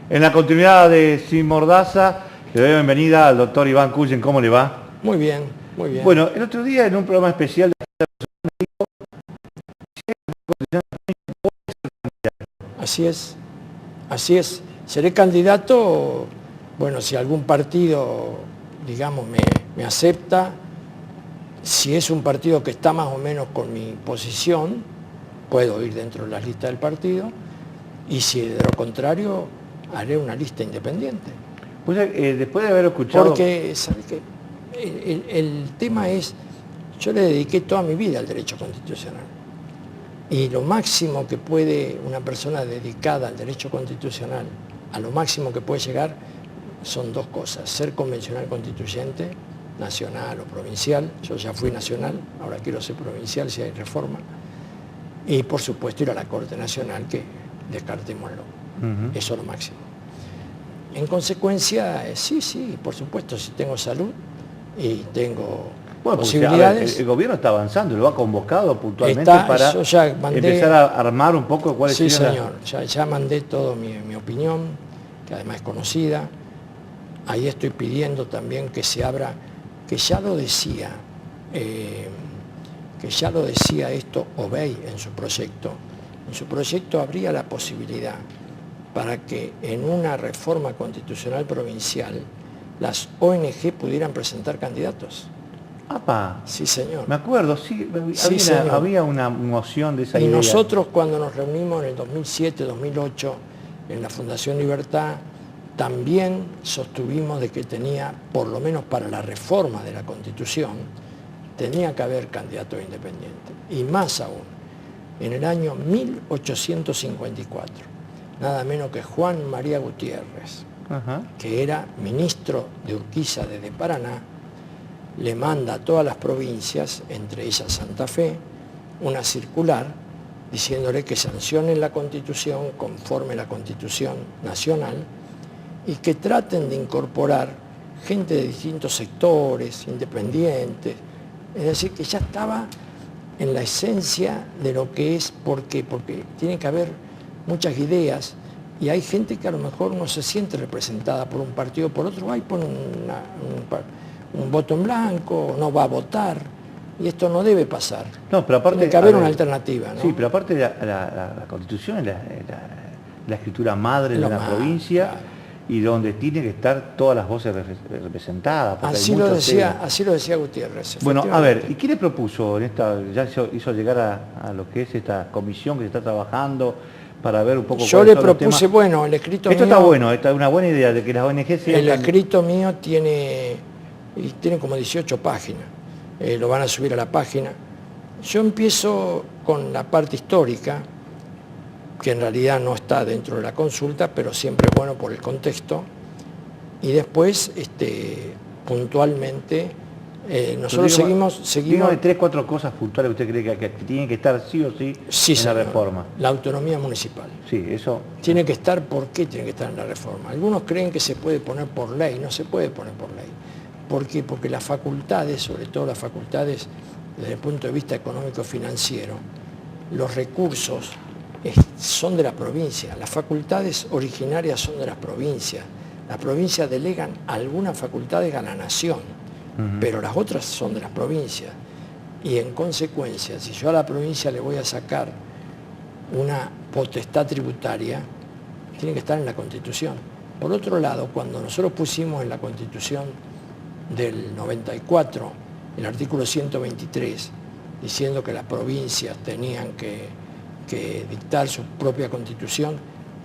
En la continuidad de Sin Mordaza, le doy la bienvenida al doctor Iván Cullen. ¿Cómo le va? Muy bien, muy bien. Bueno, el otro día en un programa especial Así es, así es. Seré candidato, bueno, si algún partido, digamos, me acepta, si es un partido que está más o menos con mi posición, puedo ir dentro de las listas del partido, y si de lo contrario, haré una lista independiente. Pues, después de haber escuchado... Porque, ¿sabes qué? El tema es, yo le dediqué toda mi vida al derecho constitucional. Y lo máximo que puede una persona dedicada al derecho constitucional, a lo máximo que puede llegar, son dos cosas: ser convencional constituyente, nacional o provincial. Yo ya fui nacional, ahora quiero ser provincial si hay reforma. Y por supuesto ir a la Corte Nacional, que descartémoslo. Eso es lo máximo. En consecuencia, sí, por supuesto, si tengo salud y tengo posibilidades. El gobierno está avanzando, lo ha convocado puntualmente para empezar a armar un poco cuáles serían. Sí, señor, ya mandé toda mi opinión, que además es conocida. Ahí estoy pidiendo también que se abra, que ya lo decía esto Obey en su proyecto. En su proyecto habría la posibilidad para que en una reforma constitucional provincial las ONG pudieran presentar candidatos. ¡Apa! Sí, señor. Me acuerdo, sí, había una moción de esa idea. Y nosotros cuando nos reunimos en el 2007-2008 en la Fundación Libertad, también sostuvimos de que tenía, por lo menos para la reforma de la Constitución, tenía que haber candidatos independientes. Y más aún, en el año 1854, nada menos que Juan María Gutiérrez, que era ministro de Urquiza desde Paraná, le manda a todas las provincias, entre ellas Santa Fe, una circular diciéndole que sancionen la Constitución conforme la Constitución Nacional y que traten de incorporar gente de distintos sectores, independientes. Es decir, que ya estaba en la esencia de lo que es, porque tiene que haber muchas ideas y hay gente que a lo mejor no se siente representada por un partido o por otro, va y pone un voto en blanco, no va a votar, y esto no debe pasar. No, pero aparte, tiene que haber una alternativa, ¿no? Sí, pero aparte la Constitución es la escritura madre de una provincia, claro, y donde tiene que estar todas las voces representadas. Así lo decía Gutiérrez. Bueno, a ver, ¿y qué le propuso en esta? Ya hizo llegar a lo que es esta comisión que se está trabajando para ver un poco. Yo le propuse, bueno, el escrito mío... Esto está bueno, esta es una buena idea de que las ONG sean... El escrito mío tiene como 18 páginas. Lo van a subir a la página. Yo empiezo con la parte histórica, que en realidad no está dentro de la consulta, pero siempre es bueno por el contexto. Y después, puntualmente, nosotros seguimos... Dígame 3 o 4 cosas puntuales que usted cree que tienen que estar sí o sí, en la reforma. La autonomía municipal. Sí, eso... Tiene que estar, ¿por qué tiene que estar en la reforma? Algunos creen que se puede poner por ley, no se puede poner por ley. ¿Por qué? Porque las facultades, sobre todo las facultades desde el punto de vista económico-financiero, los recursos son de la provincia, las facultades originarias son de las provincias. Las provincias delegan algunas facultades a la nación, pero las otras son de las provincias. Y en consecuencia, si yo a la provincia le voy a sacar una potestad tributaria, tiene que estar en la Constitución. Por otro lado, cuando nosotros pusimos en la Constitución del 94 el artículo 123, diciendo que las provincias tenían que dictar su propia constitución,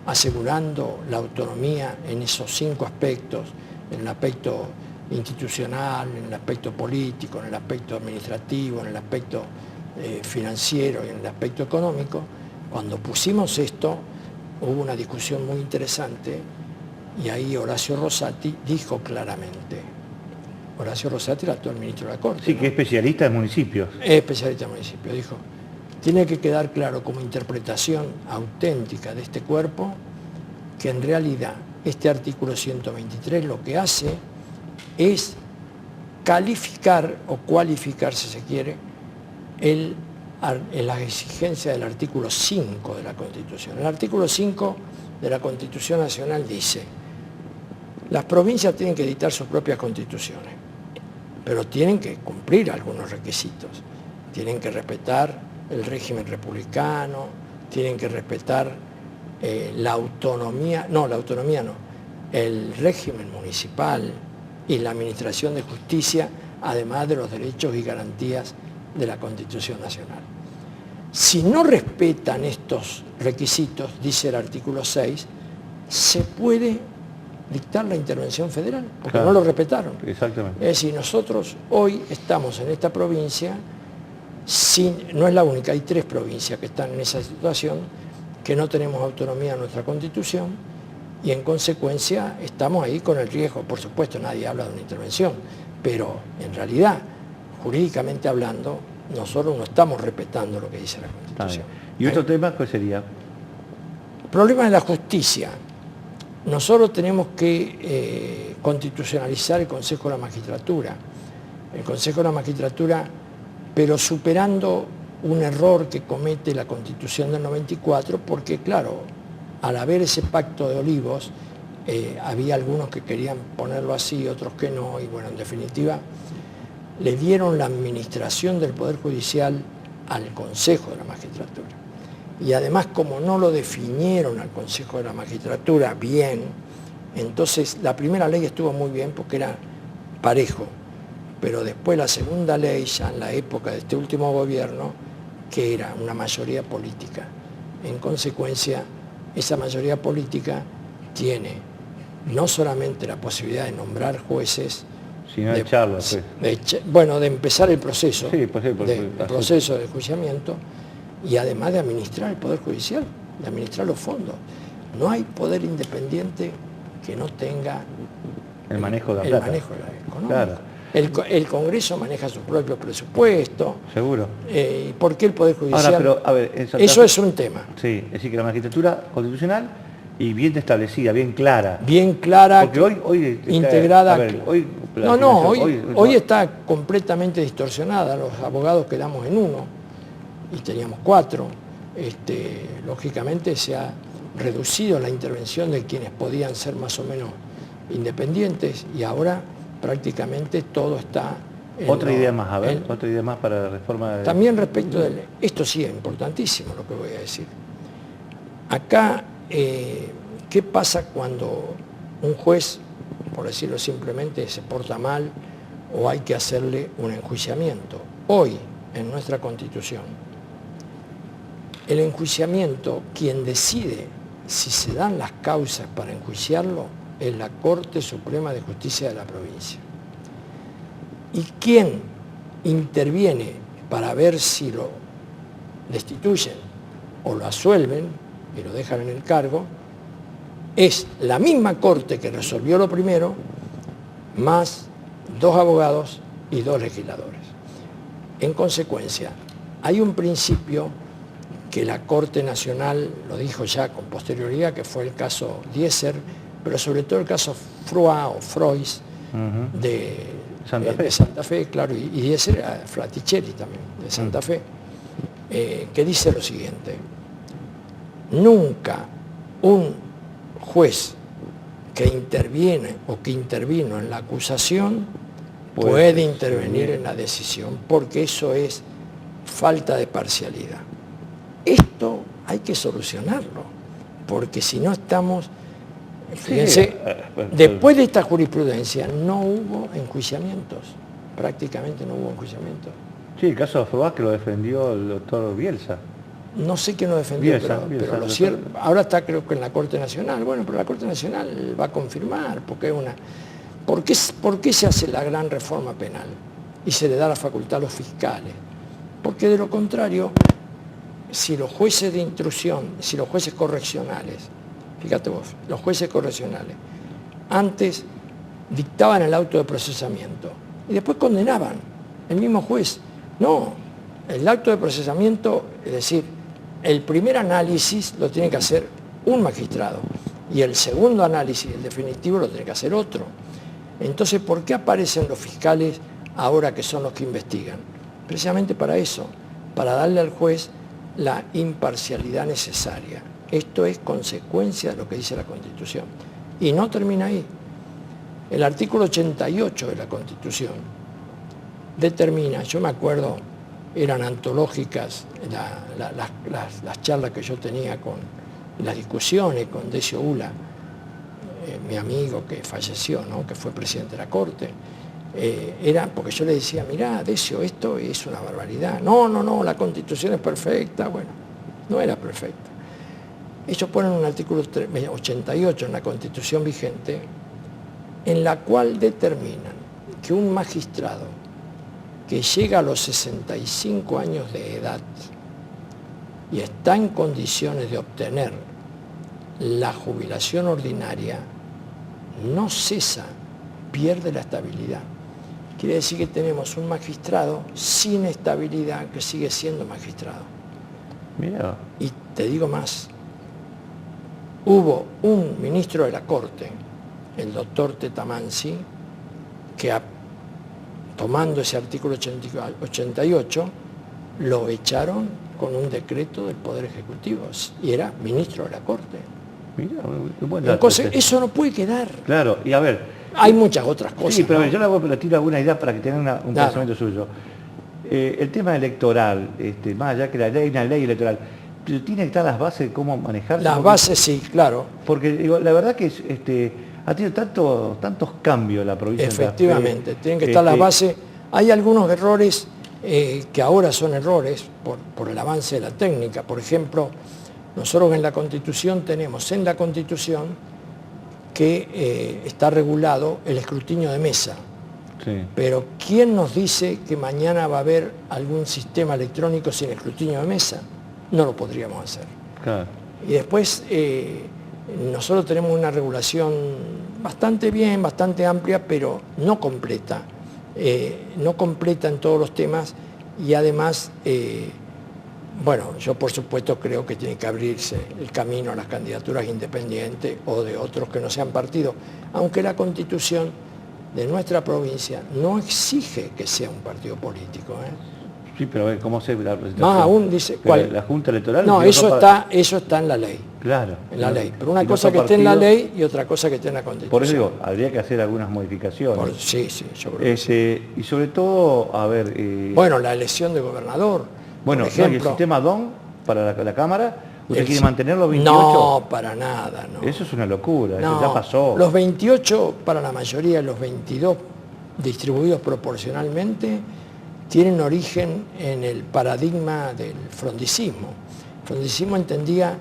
asegurando la autonomía en esos 5 aspectos, en el aspecto institucional, en el aspecto político, en el aspecto administrativo, en el aspecto financiero y en el aspecto económico. Cuando pusimos esto, hubo una discusión muy interesante y ahí Horacio Rosati dijo claramente, Horacio Rosati, el actual ministro de la Corte. Sí, ¿no? Que es especialista en municipios. Es especialista en municipios, dijo. Tiene que quedar claro como interpretación auténtica de este cuerpo que en realidad este artículo 123 lo que hace es calificar o cualificar, si se quiere, la exigencia del artículo 5 de la Constitución. El artículo 5 de la Constitución Nacional dice: las provincias tienen que dictar sus propias constituciones, pero tienen que cumplir algunos requisitos. Tienen que respetar el régimen republicano, tienen que respetar la autonomía no, el régimen municipal y la administración de justicia, además de los derechos y garantías de la Constitución Nacional. Si no respetan estos requisitos, dice el artículo 6, se puede dictar la intervención federal, porque claro, no lo respetaron. Exactamente. Es decir, nosotros hoy estamos en esta provincia, no es la única, hay 3 provincias que están en esa situación, que no tenemos autonomía en nuestra Constitución, y en consecuencia estamos ahí con el riesgo. Por supuesto, nadie habla de una intervención, pero en realidad, jurídicamente hablando, nosotros no estamos respetando lo que dice la Constitución. ¿Y otro tema cuál sería? El problema de la justicia. Nosotros tenemos que constitucionalizar el Consejo de la Magistratura. El Consejo de la Magistratura, pero superando un error que comete la Constitución del 94, porque claro, al haber ese pacto de Olivos, había algunos que querían ponerlo así, otros que no, y bueno, en definitiva, le dieron la administración del Poder Judicial al Consejo de la Magistratura. Y además, como no lo definieron al Consejo de la Magistratura bien, entonces la primera ley estuvo muy bien porque era parejo, pero después la segunda ley, ya en la época de este último gobierno, que era una mayoría política. En consecuencia, esa mayoría política tiene no solamente la posibilidad de nombrar jueces, sino de echarlos. Bueno, de empezar el proceso, sí, pues sí, el proceso de enjuiciamiento, y además de administrar el Poder Judicial, de administrar los fondos. No hay poder independiente que no tenga el manejo de la plata. El manejo de la economía. Claro. El Congreso maneja su propio presupuesto. Seguro. ¿Por qué el Poder Judicial? Ahora, pero, a ver, eso es un tema. Sí, es decir, que la magistratura constitucional y bien establecida, bien clara. Bien clara, porque hoy integrada. Hoy hoy está completamente distorsionada. Los abogados quedamos en uno y teníamos 4. Lógicamente se ha reducido la intervención de quienes podían ser más o menos independientes, y ahora prácticamente todo está... Otra idea más, a ver, otra idea más para la reforma de... También respecto de... Esto sí es importantísimo lo que voy a decir. Acá, ¿qué pasa cuando un juez, por decirlo simplemente, se porta mal o hay que hacerle un enjuiciamiento? Hoy, en nuestra Constitución, el enjuiciamiento, quien decide si se dan las causas para enjuiciarlo, es la Corte Suprema de Justicia de la provincia. Y quien interviene para ver si lo destituyen o lo absuelven y lo dejan en el cargo, es la misma Corte que resolvió lo primero, más 2 abogados y 2 legisladores. En consecuencia, hay un principio que la Corte Nacional lo dijo ya con posterioridad, que fue el caso Diesser, pero sobre todo el caso Freud de Santa Fe, claro, y Diesser era Fraticelli también, de Santa Fe, que dice lo siguiente: nunca un juez que interviene o que intervino en la acusación puede intervenir en la decisión, porque eso es falta de parcialidad. Esto hay que solucionarlo, porque si no estamos... Fíjense, después de esta jurisprudencia no hubo enjuiciamientos, prácticamente no hubo enjuiciamientos. Sí, el caso de Afroa que lo defendió el doctor Bielsa. No sé quién lo defendió, Bielsa, pero lo cierto, ahora está creo que en la Corte Nacional. Bueno, pero la Corte Nacional va a confirmar, porque es una... ¿Por qué se hace la gran reforma penal y se le da la facultad a los fiscales? Porque de lo contrario, si los jueces de instrucción, si los jueces correccionales, fíjate vos, los jueces correccionales, antes dictaban el auto de procesamiento y después condenaban, el mismo juez. No, el acto de procesamiento, es decir, el primer análisis lo tiene que hacer un magistrado y el segundo análisis, el definitivo, lo tiene que hacer otro. Entonces, ¿por qué aparecen los fiscales ahora que son los que investigan? Precisamente para eso, para darle al juez la imparcialidad necesaria. Esto es consecuencia de lo que dice la Constitución. Y no termina ahí. El artículo 88 de la Constitución determina, yo me acuerdo, eran antológicas las charlas que yo tenía las discusiones con Decio Ula, mi amigo que falleció, ¿no?, que fue presidente de la Corte. Era porque yo le decía, mirá, Decio, esto es una barbaridad. No, la Constitución es perfecta. Bueno, no era perfecta. Ellos ponen un artículo 88 en la Constitución vigente, en la cual determinan que un magistrado que llega a los 65 años de edad y está en condiciones de obtener la jubilación ordinaria, no cesa, pierde la estabilidad. Quiere decir que tenemos un magistrado sin estabilidad que sigue siendo magistrado. Mira. Y te digo más, hubo un ministro de la Corte, el doctor Tetamanzi, que tomando ese artículo 88, lo echaron con un decreto del Poder Ejecutivo, y era ministro de la Corte. Mira, buen dato. Entonces, eso no puede quedar. Claro, y a ver... Hay muchas otras cosas. Sí, pero ¿no? Yo le tiro alguna idea para que tengan un pensamiento suyo. El tema electoral, más allá que la ley, una ley electoral, pero tiene que estar las bases de cómo manejarse. Las bases, sí, claro. Porque digo, la verdad que ha tenido tantos cambios la provincia. Efectivamente, tienen que estar las bases. Hay algunos errores que ahora son errores por el avance de la técnica. Por ejemplo, nosotros en la Constitución tenemos que está regulado el escrutinio de mesa. Sí. Pero ¿quién nos dice que mañana va a haber algún sistema electrónico sin escrutinio de mesa? No lo podríamos hacer. Claro. Y después nosotros tenemos una regulación bastante amplia, pero no completa. No completa en todos los temas y además, bueno, yo por supuesto creo que tiene que abrirse el camino a las candidaturas independientes o de otros que no sean partidos, aunque la Constitución de nuestra provincia no exige que sea un partido político. Sí, pero a ver, ¿cómo se la presentación? Más aún dice... ¿cuál? ¿La Junta Electoral? No, eso está en la ley. Claro. En la ley. Pero una cosa que esté en la ley y otra cosa que esté en la Constitución. Por eso digo, habría que hacer algunas modificaciones. Sí, yo creo que sí. Y sobre todo, a ver... Bueno, la elección de gobernador. Bueno, por ejemplo, y el sistema DON para la Cámara, ¿usted quiere mantenerlo 28? No, para nada, no. Eso es una locura, no, eso ya pasó. Los 28, para la mayoría, los 22 distribuidos proporcionalmente, tienen origen en el paradigma del frondicismo. El frondicismo entendía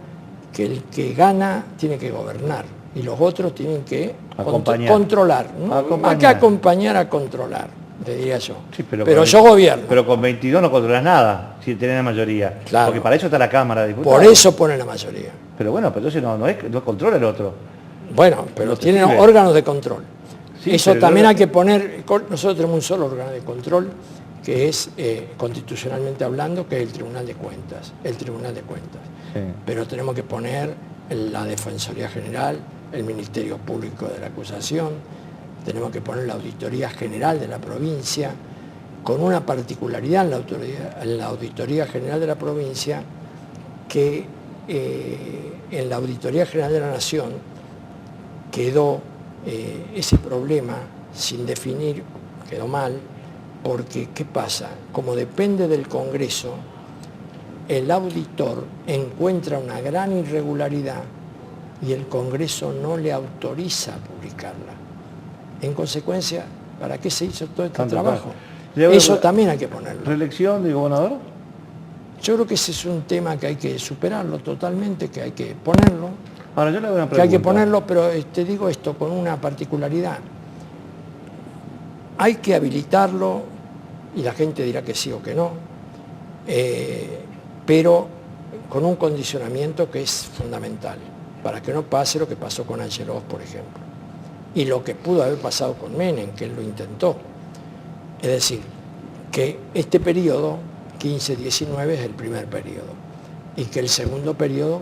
que el que gana tiene que gobernar y los otros tienen que controlar. ¿No? Más que acompañar a controlar, te diría yo. Sí, pero yo gobierno. Pero con 22 no controlas nada, si tenés la mayoría. Claro. Porque para eso está la Cámara de Diputados. Por eso pone la mayoría. Pero bueno, pero entonces no controla el otro. Bueno, pero tienen órganos de control. Sí, eso también hay que poner. Nosotros tenemos un solo órgano de control, que es, constitucionalmente hablando, que es el Tribunal de Cuentas. Sí. Pero tenemos que poner la Defensoría General, el Ministerio Público de la Acusación, tenemos que poner la Auditoría General de la provincia, con una particularidad en la Auditoría General de la provincia, que en la Auditoría General de la Nación quedó ese problema sin definir, quedó mal, porque ¿qué pasa? Como depende del Congreso, el auditor encuentra una gran irregularidad y el Congreso no le autoriza a publicarla. En consecuencia, ¿para qué se hizo todo este trabajo? Eso también hay que ponerlo. ¿Reelección de gobernador? Yo creo que ese es un tema que hay que superarlo totalmente, que hay que ponerlo. Ahora yo le hago una pregunta. Que hay que ponerlo, pero te digo esto con una particularidad. Hay que habilitarlo, y la gente dirá que sí o que no, pero con un condicionamiento que es fundamental, para que no pase lo que pasó con Angelos, por ejemplo, y lo que pudo haber pasado con Menem, que él lo intentó. Es decir, que este periodo, 15-19, es el primer periodo, y que el segundo periodo,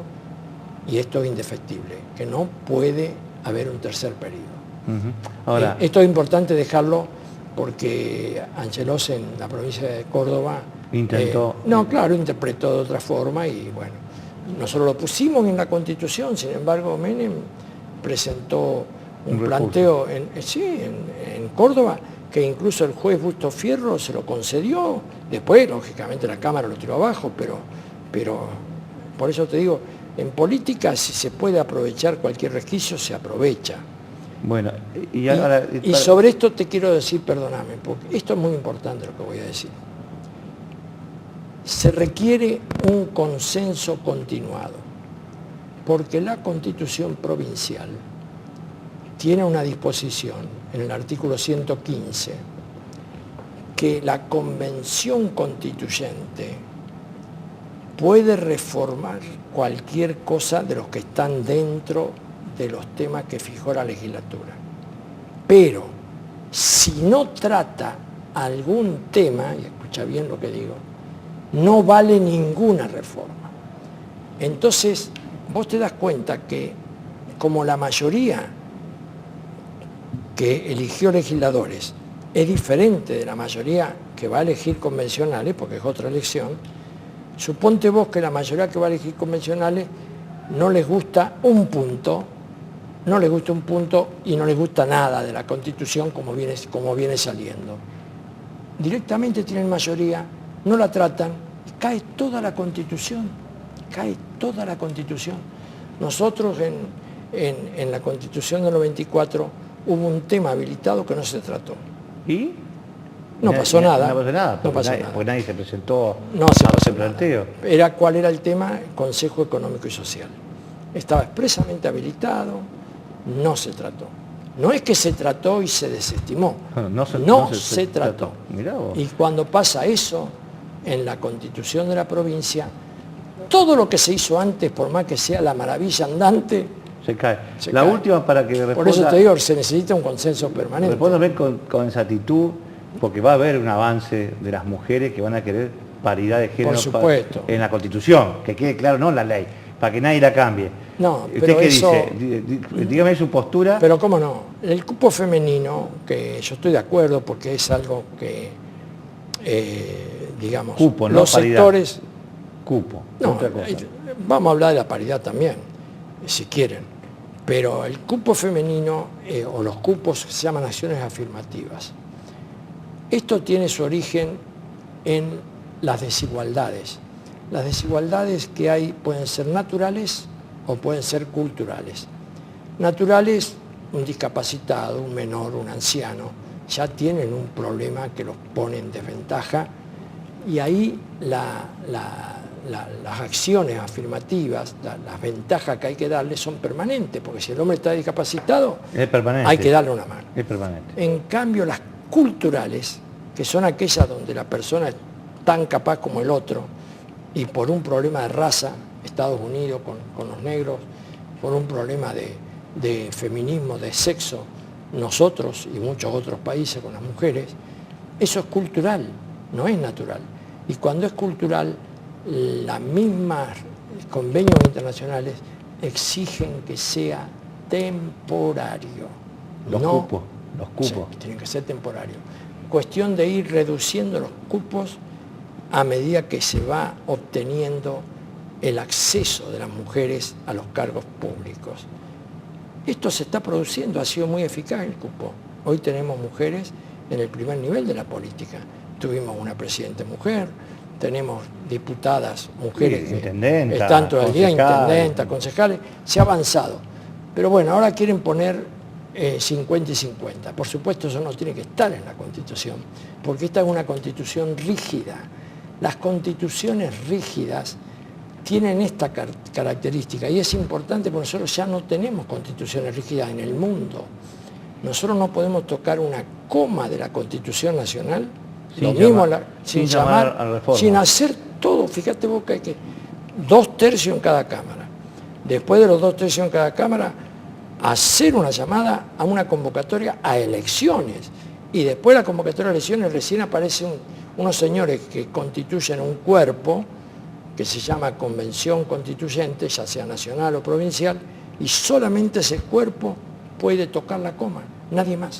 y esto es indefectible, que no puede haber un tercer periodo. Ahora, esto es importante dejarlo porque Angelos en la provincia de Córdoba intentó... interpretó de otra forma y bueno, Nosotros lo pusimos en la Constitución, sin embargo Menem presentó un planteo en Córdoba, que incluso el juez Busto Fierro se lo concedió. Después, lógicamente, la Cámara lo tiró abajo, pero por eso te digo, en política, si se puede aprovechar cualquier resquicio, se aprovecha. Bueno, y sobre esto te quiero decir, perdóname, porque esto es muy importante lo que voy a decir. Se requiere un consenso continuado, porque la Constitución provincial tiene una disposición en el artículo 115 que la Convención Constituyente puede reformar cualquier cosa de los que están dentro de los temas que fijó la legislatura. Pero si no trata algún tema, y escucha bien lo que digo, no vale ninguna reforma. Entonces, vos te das cuenta que como la mayoría que eligió legisladores es diferente de la mayoría que va a elegir convencionales, porque es otra elección, suponte vos que la mayoría que va a elegir convencionales no les gusta un punto y no les gusta nada de la Constitución como viene saliendo. Directamente tienen mayoría, no la tratan, cae toda la Constitución, Nosotros en la Constitución del 94 hubo un tema habilitado que no se trató. ¿Y? No pasó nada. No pasó nada, porque nadie se presentó a ese planteo. ¿Cuál era el tema? Consejo Económico y Social. Estaba expresamente habilitado, no se trató. No es que se trató y se desestimó, no se trató. Mirá vos. Y cuando pasa eso, en la Constitución de la provincia, todo lo que se hizo antes, por más que sea la maravilla andante, se cae. Última para que responda. Por eso te digo, se necesita un consenso permanente. Respóndame con exactitud, porque va a haber un avance de las mujeres que van a querer paridad de género en la Constitución, que quede claro, no en la ley, para que nadie la cambie. No, ¿Usted qué dice? Dígame su postura. Pero cómo no, el cupo femenino, que yo estoy de acuerdo porque es algo que, digamos, cupo, no los paridad. Sectores... Cupo, no, otra cosa. Vamos a hablar de la paridad también, si quieren. Pero el cupo femenino, o los cupos se llaman acciones afirmativas. Esto tiene su origen en las desigualdades. Las desigualdades que hay pueden ser naturales o pueden ser culturales. Naturales, un discapacitado, un menor, un anciano, ya tienen un problema que los pone en desventaja, y ahí las acciones afirmativas, las ventajas que hay que darle son permanentes, porque si el hombre está discapacitado, hay que darle una mano. Es permanente. En cambio, las culturales, que son aquellas donde la persona es tan capaz como el otro, y por un problema de raza, Estados Unidos con los negros, por un problema de feminismo, de sexo, nosotros y muchos otros países con las mujeres, eso es cultural, no es natural. Y cuando es cultural, las mismas convenios internacionales exigen que sea temporario. Los cupos. Sí, tienen que ser temporarios. Cuestión de ir reduciendo los cupos a medida que se va obteniendo el acceso de las mujeres a los cargos públicos. Esto se está produciendo, ha sido muy eficaz el cupo. Hoy tenemos mujeres en el primer nivel de la política. Tuvimos una presidenta mujer, tenemos diputadas mujeres que están todo el día, intendentas, concejales, se ha avanzado. Pero bueno, ahora quieren poner 50 y 50. Por supuesto, eso no tiene que estar en la Constitución, porque esta es una Constitución rígida. Las constituciones rígidas tienen esta característica, y es importante porque nosotros ya no tenemos constituciones rígidas en el mundo. Nosotros no podemos tocar una coma de la Constitución Nacional, sin hacer todo. Fíjate vos que hay que 2 tercios en cada Cámara. Después de los 2 tercios en cada Cámara, hacer una llamada a una convocatoria a elecciones. Y después de la convocatoria a elecciones recién aparecen unos señores que constituyen un cuerpo que se llama Convención Constituyente, ya sea nacional o provincial, y solamente ese cuerpo puede tocar la coma, nadie más.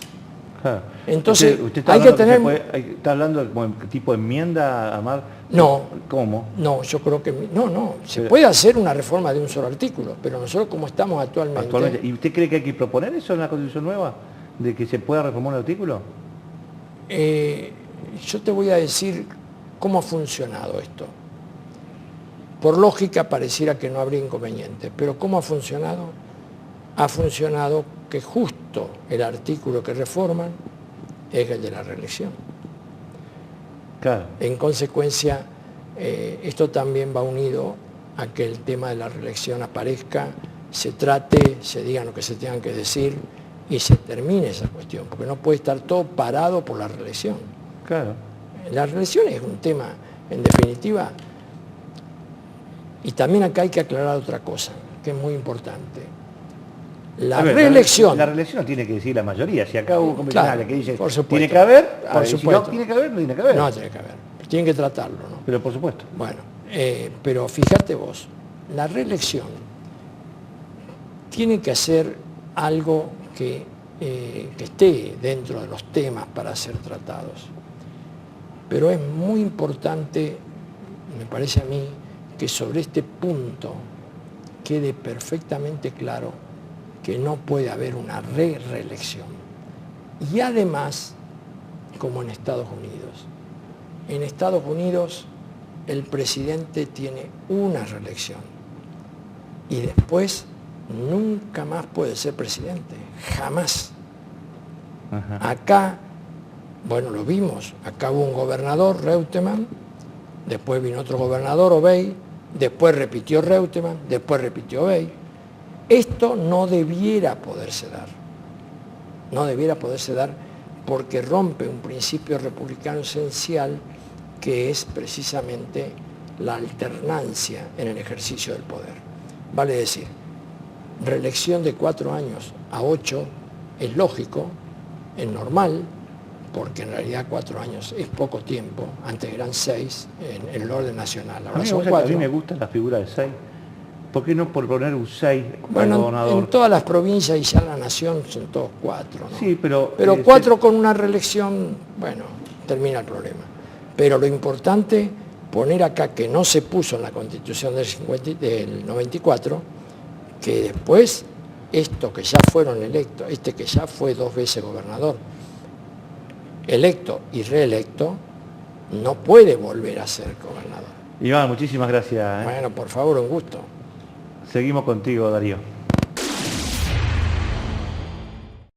Entonces, ¿Usted hay que tener... ¿Está hablando como tipo enmienda, Amar? No. ¿Cómo? No, yo creo que... No, se puede hacer una reforma de un solo artículo, pero nosotros como estamos actualmente... ¿Y usted cree que hay que proponer eso en la Constitución nueva? ¿De que se pueda reformar un artículo? Yo te voy a decir cómo ha funcionado esto. Por lógica pareciera que no habría inconveniente, pero ¿cómo ha funcionado? Ha funcionado que justo el artículo que reforman es el de la reelección. Claro. En consecuencia, esto también va unido a que el tema de la reelección aparezca, se trate, se digan lo que se tengan que decir y se termine esa cuestión, porque no puede estar todo parado por la reelección. Claro. La reelección es un tema, en definitiva, y también acá hay que aclarar otra cosa, que es muy importante. La reelección... La reelección no tiene que decir la mayoría. Si acá hubo convencionales que dicen tiene que haber, si no tiene que haber, no tiene que haber. No tiene que haber. Tienen que tratarlo, ¿no? Pero por supuesto. Bueno, pero fíjate vos, la reelección tiene que hacer algo que esté dentro de los temas para ser tratados. Pero es muy importante, me parece a mí, que sobre este punto quede perfectamente claro que no puede haber una reelección. Y además, como en Estados Unidos el presidente tiene una reelección y después nunca más puede ser presidente, jamás. Ajá. Acá, bueno, lo vimos, acá hubo un gobernador, Reutemann, después vino otro gobernador, Obey, después repitió Reutemann, después repitió Obey. Esto no debiera poderse dar. No debiera poderse dar porque rompe un principio republicano esencial que es precisamente la alternancia en el ejercicio del poder. Vale decir, reelección de 4 años a 8 es lógico, es normal, porque en realidad 4 años es poco tiempo, antes eran 6 en el orden nacional. Ahora son 4. A mí me gusta la figura de 6. ¿Por qué no por poner un 6 bueno, gobernador? En todas las provincias y ya la nación son todos 4, ¿no? Sí, pero 4 con una reelección, bueno, termina el problema. Pero lo importante, poner acá que no se puso en la Constitución del 94, que después, estos que ya fueron electos, este que ya fue 2 veces gobernador, electo y reelecto, no puede volver a ser gobernador. Iván, muchísimas gracias. Bueno, por favor, un gusto. Seguimos contigo, Darío.